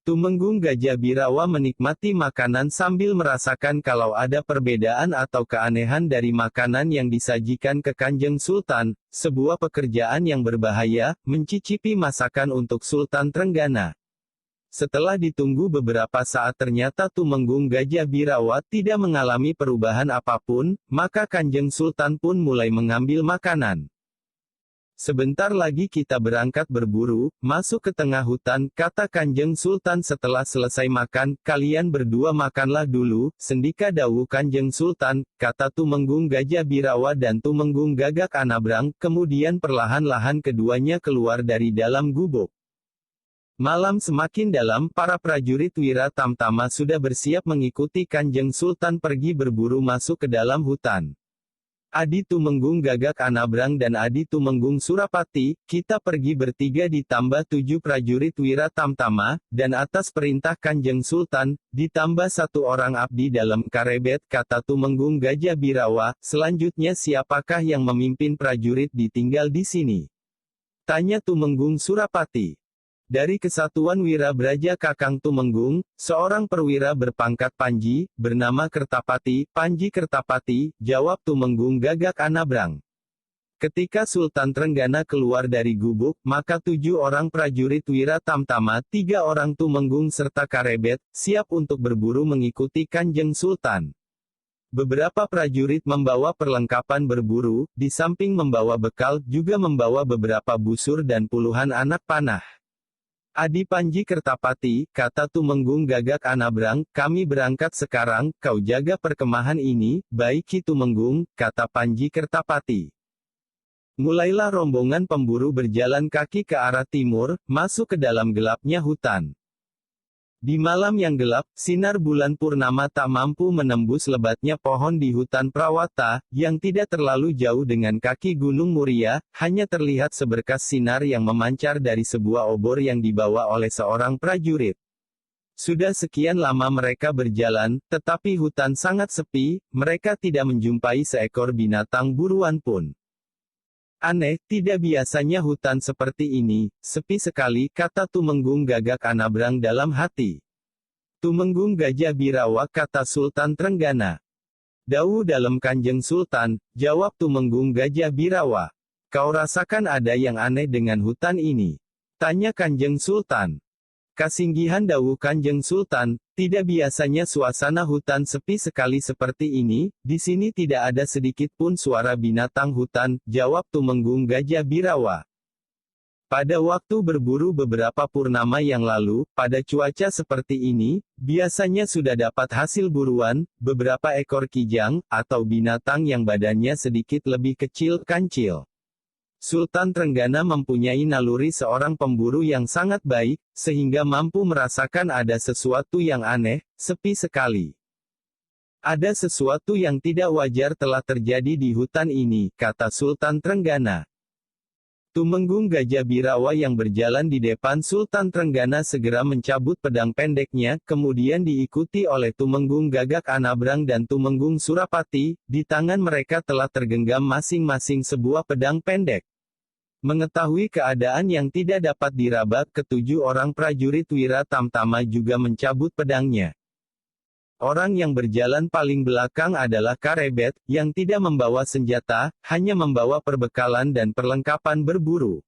Tumenggung Gajah Birawa menikmati makanan sambil merasakan kalau ada perbedaan atau keanehan dari makanan yang disajikan ke Kanjeng Sultan, sebuah pekerjaan yang berbahaya, mencicipi masakan untuk Sultan Trenggana. Setelah ditunggu beberapa saat ternyata Tumenggung Gajah Birawa tidak mengalami perubahan apapun, maka Kanjeng Sultan pun mulai mengambil makanan. Sebentar lagi kita berangkat berburu, masuk ke tengah hutan, kata Kanjeng Sultan setelah selesai makan, kalian berdua makanlah dulu, sendika dawu Kanjeng Sultan, kata Tumenggung Gajah Birawa dan Tumenggung Gagak Anabrang, kemudian perlahan-lahan keduanya keluar dari dalam gubuk. Malam semakin dalam, para prajurit Wira Tamtama sudah bersiap mengikuti Kanjeng Sultan pergi berburu masuk ke dalam hutan. Adi Tumenggung Gagak Anabrang dan Adi Tumenggung Surapati, kita pergi bertiga ditambah 7 prajurit Wira Tamtama, dan atas perintah Kanjeng Sultan, ditambah 1 orang abdi dalam Karebet, kata Tumenggung Gajah Birawa, selanjutnya siapakah yang memimpin prajurit ditinggal di sini? Tanya Tumenggung Surapati. Dari Kesatuan Wira Braja Kakang Tumenggung, seorang perwira berpangkat Panji, bernama Kertapati, Panji Kertapati, jawab Tumenggung Gagak Anabrang. Ketika Sultan Trenggana keluar dari gubuk, maka 7 orang prajurit Wira Tamtama, 3 orang Tumenggung serta Karebet, siap untuk berburu mengikuti Kanjeng Sultan. Beberapa prajurit membawa perlengkapan berburu, di samping membawa bekal, juga membawa beberapa busur dan puluhan anak panah. Adi Panji Kertapati, kata Tumenggung Gagak Anabrang, kami berangkat sekarang, kau jaga perkemahan ini, baik Ki Tumenggung, kata Panji Kertapati. Mulailah rombongan pemburu berjalan kaki ke arah timur, masuk ke dalam gelapnya hutan. Di malam yang gelap, sinar bulan purnama tak mampu menembus lebatnya pohon di hutan Prawata, yang tidak terlalu jauh dengan kaki Gunung Muria, hanya terlihat seberkas sinar yang memancar dari sebuah obor yang dibawa oleh seorang prajurit. Sudah sekian lama mereka berjalan, tetapi hutan sangat sepi, mereka tidak menjumpai seekor binatang buruan pun. Aneh, tidak biasanya hutan seperti ini, sepi sekali, kata Tumenggung Gagak Anabrang dalam hati. Tumenggung Gajah Birawa, kata Sultan Trenggana. Dawu dalam Kanjeng Sultan, jawab Tumenggung Gajah Birawa. Kau rasakan ada yang aneh dengan hutan ini? Tanya Kanjeng Sultan. Kasinggihan dawu Kanjeng Sultan, tidak biasanya suasana hutan sepi sekali seperti ini, di sini tidak ada sedikit pun suara binatang hutan, jawab Tumenggung Gajah Birawa. Pada waktu berburu beberapa purnama yang lalu, pada cuaca seperti ini, biasanya sudah dapat hasil buruan, beberapa ekor kijang, atau binatang yang badannya sedikit lebih kecil kancil. Sultan Trenggana mempunyai naluri seorang pemburu yang sangat baik, sehingga mampu merasakan ada sesuatu yang aneh, sepi sekali. Ada sesuatu yang tidak wajar telah terjadi di hutan ini, kata Sultan Trenggana. Tumenggung Gajah Birawa yang berjalan di depan Sultan Trenggana segera mencabut pedang pendeknya, kemudian diikuti oleh Tumenggung Gagak Anabrang dan Tumenggung Surapati, di tangan mereka telah tergenggam masing-masing sebuah pedang pendek. Mengetahui keadaan yang tidak dapat diraba, ketujuh orang prajurit Wira Tamtama juga mencabut pedangnya. Orang yang berjalan paling belakang adalah Karebet, yang tidak membawa senjata, hanya membawa perbekalan dan perlengkapan berburu.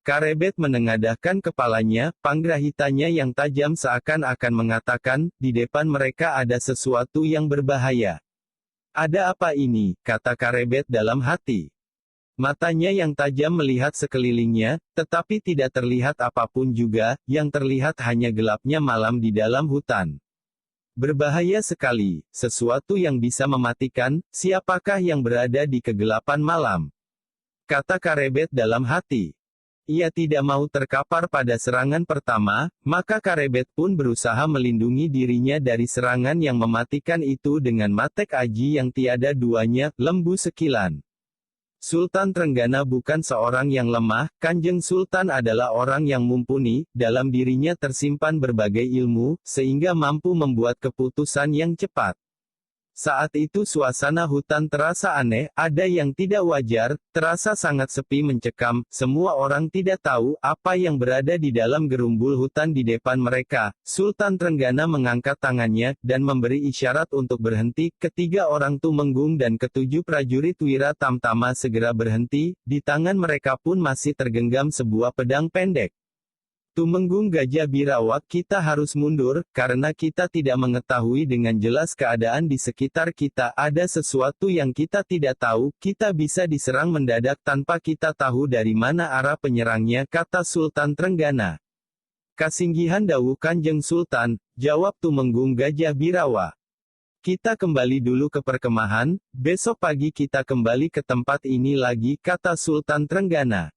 Karebet menengadahkan kepalanya, panggrahitanya yang tajam seakan-akan mengatakan, di depan mereka ada sesuatu yang berbahaya. Ada apa ini, kata Karebet dalam hati. Matanya yang tajam melihat sekelilingnya, tetapi tidak terlihat apapun juga, yang terlihat hanya gelapnya malam di dalam hutan. Berbahaya sekali, sesuatu yang bisa mematikan, siapakah yang berada di kegelapan malam? Kata Karebet dalam hati. Ia tidak mau terkapar pada serangan pertama, maka Karebet pun berusaha melindungi dirinya dari serangan yang mematikan itu dengan matek aji yang tiada duanya, lembu sekilan. Sultan Trenggana bukan seorang yang lemah, Kanjeng Sultan adalah orang yang mumpuni, dalam dirinya tersimpan berbagai ilmu, sehingga mampu membuat keputusan yang cepat. Saat itu suasana hutan terasa aneh, ada yang tidak wajar, terasa sangat sepi mencekam, semua orang tidak tahu apa yang berada di dalam gerumbul hutan di depan mereka. Sultan Trenggana mengangkat tangannya, dan memberi isyarat untuk berhenti, ketiga orang Tumenggung dan ketujuh prajurit Wira Tamtama segera berhenti, di tangan mereka pun masih tergenggam sebuah pedang pendek. Tumenggung Gajah Birawa, kita harus mundur, karena kita tidak mengetahui dengan jelas keadaan di sekitar kita, ada sesuatu yang kita tidak tahu, kita bisa diserang mendadak tanpa kita tahu dari mana arah penyerangnya, kata Sultan Trenggana. Kasinggihan dawu Kanjeng Sultan, jawab Tumenggung Gajah Birawa. Kita kembali dulu ke perkemahan, besok pagi kita kembali ke tempat ini lagi, kata Sultan Trenggana.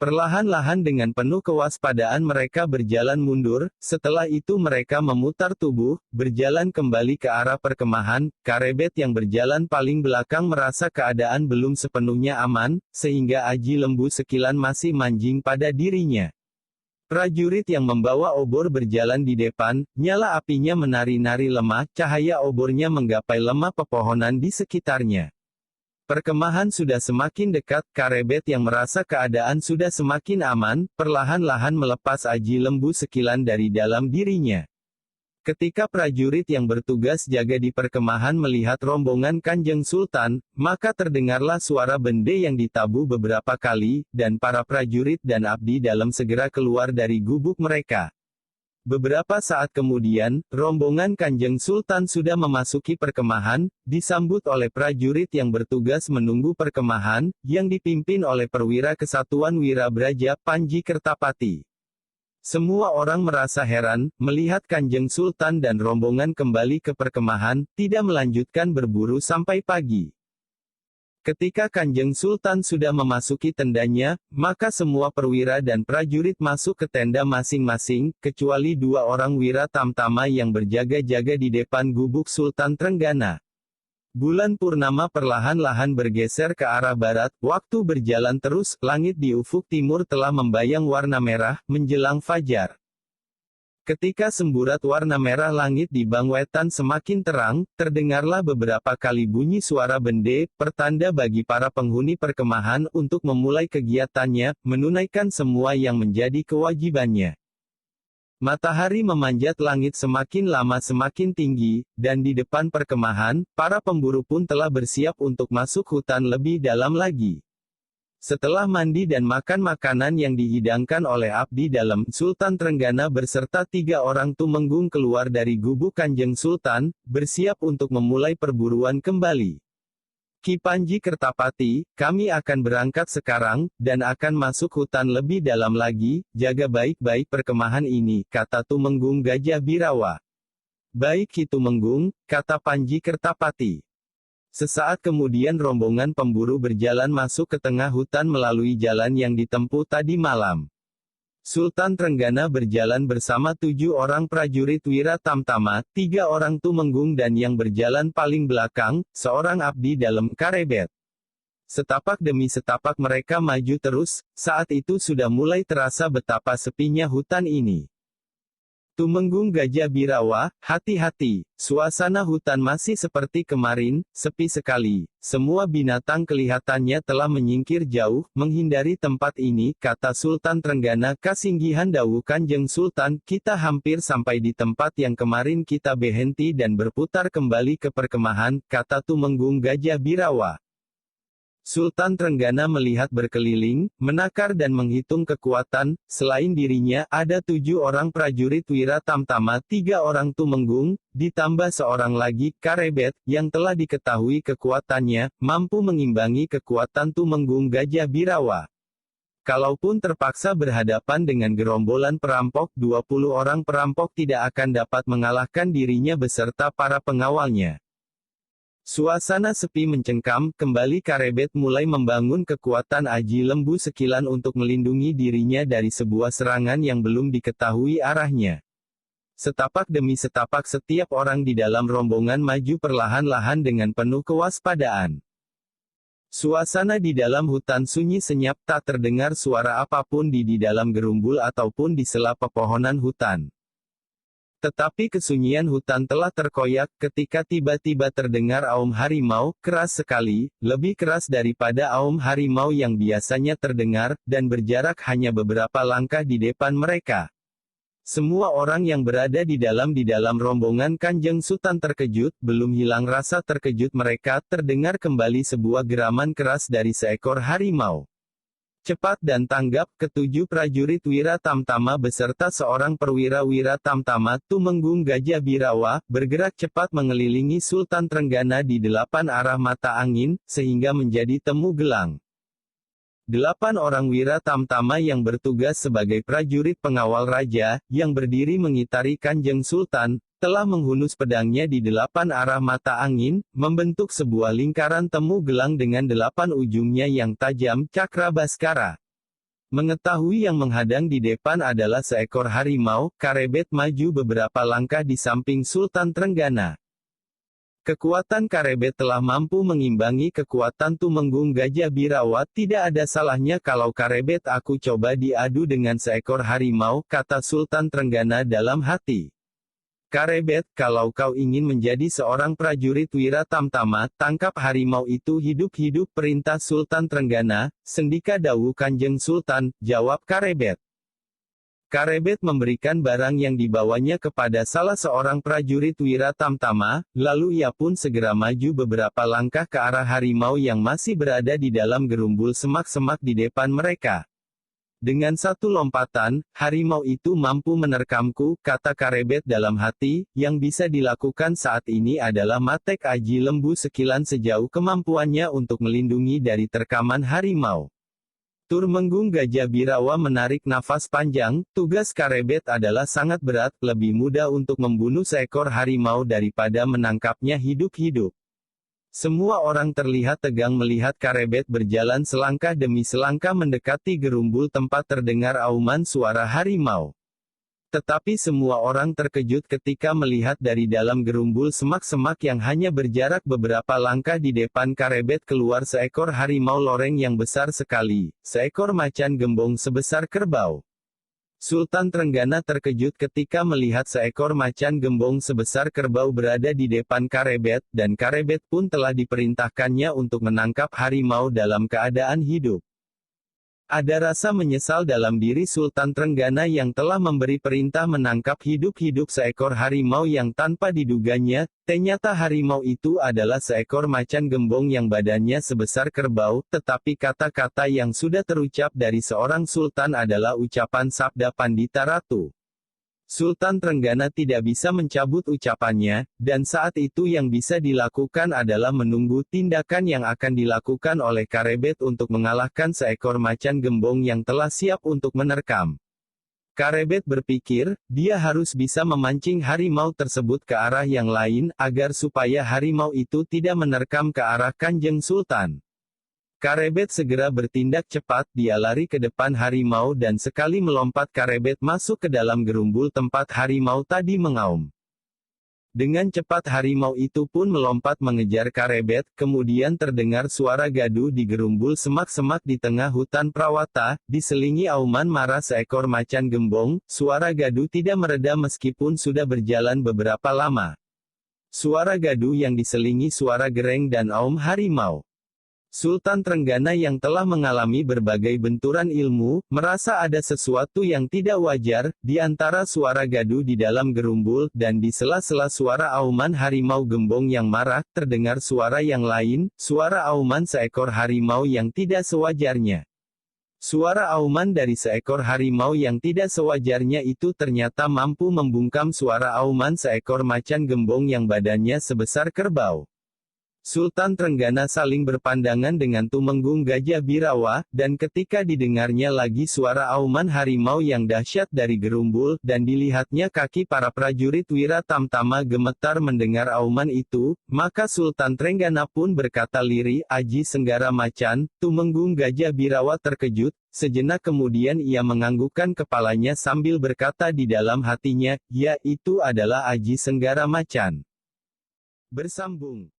Perlahan-lahan dengan penuh kewaspadaan mereka berjalan mundur, setelah itu mereka memutar tubuh, berjalan kembali ke arah perkemahan. Karebet yang berjalan paling belakang merasa keadaan belum sepenuhnya aman, sehingga aji lembu sekilan masih manjing pada dirinya. Prajurit yang membawa obor berjalan di depan, nyala apinya menari-nari lemah, cahaya obornya menggapai lemah pepohonan di sekitarnya. Perkemahan sudah semakin dekat, Karebet yang merasa keadaan sudah semakin aman, perlahan-lahan melepas aji lembu sekilan dari dalam dirinya. Ketika prajurit yang bertugas jaga di perkemahan melihat rombongan Kanjeng Sultan, maka terdengarlah suara bende yang ditabuh beberapa kali, dan para prajurit dan abdi dalam segera keluar dari gubuk mereka. Beberapa saat kemudian, rombongan Kanjeng Sultan sudah memasuki perkemahan, disambut oleh prajurit yang bertugas menunggu perkemahan, yang dipimpin oleh perwira Kesatuan Wirabraja, Panji Kertapati. Semua orang merasa heran, melihat Kanjeng Sultan dan rombongan kembali ke perkemahan, tidak melanjutkan berburu sampai pagi. Ketika Kanjeng Sultan sudah memasuki tendanya, maka semua perwira dan prajurit masuk ke tenda masing-masing, kecuali dua orang Wira Tamtama yang berjaga-jaga di depan gubuk Sultan Trenggana. Bulan purnama perlahan-lahan bergeser ke arah barat, waktu berjalan terus, langit di ufuk timur telah membayang warna merah, menjelang fajar. Ketika semburat warna merah langit di Bangwetan semakin terang, terdengarlah beberapa kali bunyi suara bende, pertanda bagi para penghuni perkemahan untuk memulai kegiatannya, menunaikan semua yang menjadi kewajibannya. Matahari memanjat langit semakin lama semakin tinggi, dan di depan perkemahan, para pemburu pun telah bersiap untuk masuk hutan lebih dalam lagi. Setelah mandi dan makan makanan yang dihidangkan oleh abdi dalam, Sultan Trenggana beserta 3 orang tumenggung keluar dari gubuk Kanjeng Sultan, bersiap untuk memulai perburuan kembali. Ki Panji Kertapati, kami akan berangkat sekarang, dan akan masuk hutan lebih dalam lagi, jaga baik-baik perkemahan ini, kata Tumenggung Gajah Birawa. Baik Ki Tumenggung, kata Panji Kertapati. Sesaat kemudian rombongan pemburu berjalan masuk ke tengah hutan melalui jalan yang ditempuh tadi malam. Sultan Trenggana berjalan bersama 7 orang prajurit Wira Tamtama, 3 orang tumenggung dan yang berjalan paling belakang, seorang abdi dalam karebet. Setapak demi setapak mereka maju terus, saat itu sudah mulai terasa betapa sepinya hutan ini. Tumenggung Gajah Birawa, hati-hati, suasana hutan masih seperti kemarin, sepi sekali. Semua binatang kelihatannya telah menyingkir jauh, menghindari tempat ini, kata Sultan Trenggana. Kasinggihan Dawu Kanjeng Sultan, kita hampir sampai di tempat yang kemarin kita berhenti dan berputar kembali ke perkemahan, kata Tumenggung Gajah Birawa. Sultan Trenggana melihat berkeliling, menakar dan menghitung kekuatan, selain dirinya, ada 7 orang prajurit Wira Tamtama, 3 orang tumenggung, ditambah seorang lagi, karebet, yang telah diketahui kekuatannya, mampu mengimbangi kekuatan Tumenggung Gajah Birawa. Kalaupun terpaksa berhadapan dengan gerombolan perampok, 20 orang perampok tidak akan dapat mengalahkan dirinya beserta para pengawalnya. Suasana sepi mencengkam, kembali karebet mulai membangun kekuatan aji lembu sekilan untuk melindungi dirinya dari sebuah serangan yang belum diketahui arahnya. Setapak demi setapak setiap orang di dalam rombongan maju perlahan-lahan dengan penuh kewaspadaan. Suasana di dalam hutan sunyi senyap, tak terdengar suara apapun di dalam gerumbul ataupun di sela pepohonan hutan. Tetapi kesunyian hutan telah terkoyak, ketika tiba-tiba terdengar aum harimau, keras sekali, lebih keras daripada aum harimau yang biasanya terdengar, dan berjarak hanya beberapa langkah di depan mereka. Semua orang yang berada di dalam rombongan Kanjeng Sultan terkejut, belum hilang rasa terkejut mereka, terdengar kembali sebuah geraman keras dari seekor harimau. Cepat dan tanggap, ketujuh prajurit Wira Tamtama beserta seorang perwira Wira Tamtama, Tumenggung Gajah Birawa, bergerak cepat mengelilingi Sultan Trenggana di 8 arah mata angin, sehingga menjadi temu gelang. 8 orang Wira Tamtama yang bertugas sebagai prajurit pengawal raja, yang berdiri mengitari Kanjeng Sultan, telah menghunus pedangnya di 8 arah mata angin, membentuk sebuah lingkaran temu gelang dengan 8 ujungnya yang tajam, cakra baskara. Mengetahui yang menghadang di depan adalah seekor harimau, karebet maju beberapa langkah di samping Sultan Trenggana. Kekuatan karebet telah mampu mengimbangi kekuatan Tumenggung Gajah Birawa. Tidak ada salahnya kalau karebet aku coba diadu dengan seekor harimau, kata Sultan Trenggana dalam hati. Karebet, kalau kau ingin menjadi seorang prajurit Wira Tamtama, tangkap harimau itu hidup-hidup, perintah Sultan Trenggana. Sendika Dawu Kanjeng Sultan, jawab karebet. Karebet memberikan barang yang dibawanya kepada salah seorang prajurit Wira Tamtama, lalu ia pun segera maju beberapa langkah ke arah harimau yang masih berada di dalam gerumbul semak-semak di depan mereka. Dengan satu lompatan, harimau itu mampu menerkamku, kata karebet dalam hati. Yang bisa dilakukan saat ini adalah matek aji lembu sekilan sejauh kemampuannya untuk melindungi dari terkaman harimau. Tumenggung Gajah Birawa menarik nafas panjang. Tugas karebet adalah sangat berat, lebih mudah untuk membunuh seekor harimau daripada menangkapnya hidup-hidup. Semua orang terlihat tegang melihat karebet berjalan selangkah demi selangkah mendekati gerumbul tempat terdengar auman suara harimau. Tetapi semua orang terkejut ketika melihat dari dalam gerumbul semak-semak yang hanya berjarak beberapa langkah di depan karebet keluar seekor harimau loreng yang besar sekali, seekor macan gembong sebesar kerbau. Sultan Trenggana terkejut ketika melihat seekor macan gembong sebesar kerbau berada di depan karebet, dan karebet pun telah diperintahkannya untuk menangkap harimau dalam keadaan hidup. Ada rasa menyesal dalam diri Sultan Trenggana yang telah memberi perintah menangkap hidup-hidup seekor harimau yang tanpa diduganya, ternyata harimau itu adalah seekor macan gembong yang badannya sebesar kerbau, tetapi kata-kata yang sudah terucap dari seorang sultan adalah ucapan sabda Pandita Ratu. Sultan Trenggana tidak bisa mencabut ucapannya, dan saat itu yang bisa dilakukan adalah menunggu tindakan yang akan dilakukan oleh Karebet untuk mengalahkan seekor macan gembong yang telah siap untuk menerkam. Karebet berpikir, dia harus bisa memancing harimau tersebut ke arah yang lain, agar supaya harimau itu tidak menerkam ke arah Kanjeng Sultan. Karebet segera bertindak cepat, dia lari ke depan harimau dan sekali melompat Karebet masuk ke dalam gerumbul tempat harimau tadi mengaum. Dengan cepat harimau itu pun melompat mengejar Karebet, kemudian terdengar suara gaduh di gerumbul semak-semak di tengah hutan Prawata, diselingi auman marah seekor macan gembong, suara gaduh tidak mereda meskipun sudah berjalan beberapa lama. Suara gaduh yang diselingi suara gereng dan aum harimau. Sultan Trenggana yang telah mengalami berbagai benturan ilmu, merasa ada sesuatu yang tidak wajar, di antara suara gaduh di dalam gerumbul, dan di sela-sela suara auman harimau gembong yang marah, terdengar suara yang lain, suara auman seekor harimau yang tidak sewajarnya. Suara auman dari seekor harimau yang tidak sewajarnya itu ternyata mampu membungkam suara auman seekor macan gembong yang badannya sebesar kerbau. Sultan Trenggana saling berpandangan dengan Tumenggung Gajah Birawa, dan ketika didengarnya lagi suara auman harimau yang dahsyat dari gerumbul, dan dilihatnya kaki para prajurit Wira Tamtama gemetar mendengar auman itu, maka Sultan Trenggana pun berkata lirih, "Aji Senggara Macan." Tumenggung Gajah Birawa terkejut, sejenak kemudian ia menganggukkan kepalanya sambil berkata di dalam hatinya, "Ya, itu adalah Aji Senggara Macan." Bersambung.